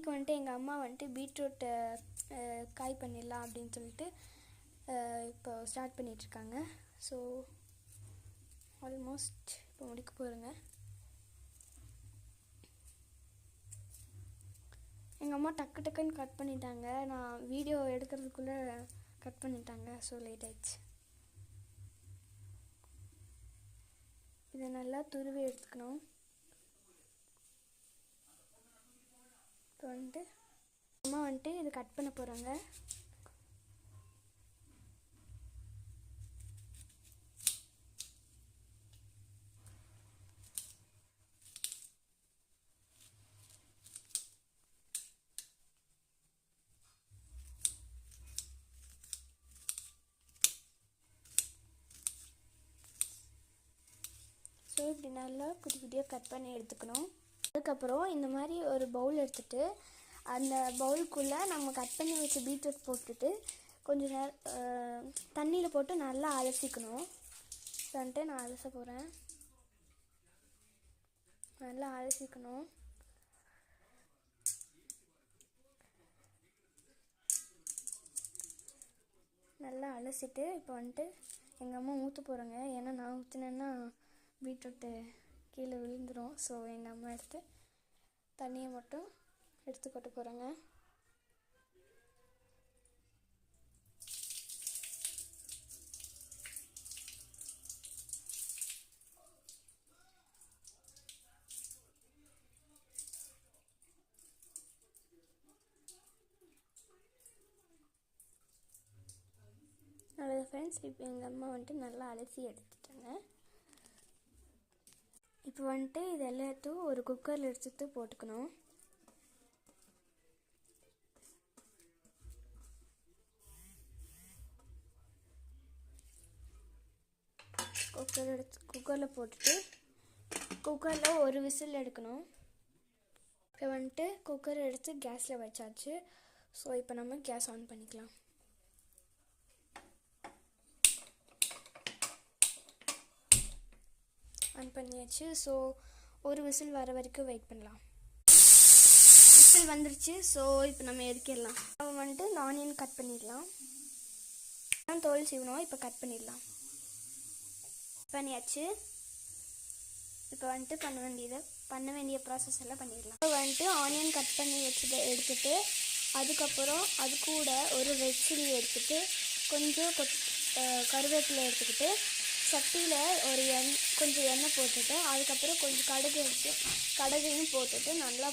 இன்றைக்கி வந்துட்டு எங்கள் அம்மா வந்துட்டு பீட்ரூட்டை காய் பண்ணிடலாம் அப்படின்னு சொல்லிட்டு இப்போ ஸ்டார்ட் பண்ணிகிட்ருக்காங்க. ஸோ ஆல்மோஸ்ட் இப்போ முடிக்க போகிறேங்க. எங்கள் அம்மா டக்கு டக்குன்னு கட் பண்ணிட்டாங்க. நான் வீடியோ எடுக்கிறதுக்குள்ளே கட் பண்ணிட்டாங்க. ஸோ லேட் ஆயிடுச்சு. இதை நல்லா துருவி எடுத்துக்கணும். இப்போ வந்துட்டு அம்மா வந்துட்டு இது கட் பண்ண போகிறாங்க. ஸோ இப்படி நல்லா குட்டி குட்டியாக கட் பண்ணி எடுத்துக்கணும். அதுக்கப்புறம் இந்த மாதிரி ஒரு பவுல் எடுத்துகிட்டு அந்த பவுலுக்குள்ளே நம்ம கட் பண்ணி வச்ச பீட்ரூட் போட்டுட்டு கொஞ்சம் நேரம் தண்ணியில் போட்டு நல்லா அலசிக்கணும். வந்துட்டு நான் அலச போகிறேன். நல்லா அலசிக்கணும். நல்லா அலசிட்டு இப்போ வந்துட்டு எங்கள் அம்மா ஊற்ற போகிறாங்க. ஏன்னா நான் ஊற்றினேன்னா பீட்ரூட்டு கீழே விழுந்துடும். ஸோ எங்கள் அம்மா எடுத்து தண்ணியை மட்டும் எடுத்து கொட்ட போகிறாங்க. நல்லது ஃப்ரெண்ட்ஸ், இப்போ எங்கள் அம்மா வந்துட்டு நல்லா அலசி எடுத்துட்டாங்க. இப்போ வந்துட்டு இது எல்லாத்தையும் ஒரு குக்கரில் எடுத்து போட்டுக்கணும். குக்கரில் போட்டுட்டு குக்கரில் ஒரு விசில் எடுக்கணும். இப்போ வந்துட்டு குக்கரை எடுத்து கேஸில் வச்சாச்சு. ஸோ இப்போ நம்ம கேஸ் ஆன் பண்ணிக்கலாம். ஆன் பண்ணியாச்சு. ஸோ ஒரு விசில் வர வரைக்கும் வெயிட் பண்ணலாம். விசில் வந்துருச்சு. ஸோ இப்போ நம்ம இறக்கிடலாம். அவன் வந்துட்டு இந்த ஆனியன் கட் பண்ணிடலாம். தோல் சீவணும். இப்போ கட் பண்ணிடலாம். பண்ணியாச்சு. இப்போ வந்துட்டு பண்ண வேண்டிய ப்ராசஸ் எல்லாம் பண்ணிடலாம். இப்போ வந்துட்டு ஆனியன் கட் பண்ணி வச்சுட்டு எடுத்துட்டு அதுக்கப்புறம் அது கூட ஒரு ரெட் சில்லி எடுத்துட்டு கொஞ்சம் கருவேப்பிலை எடுத்துக்கிட்டு சட்டியில் கொஞ்சம் எண்ணெய் போட்டுட்டு அதுக்கப்புறம் கொஞ்சம் கடுகு எடுத்து கடுகையும் போட்டுட்டு நல்லா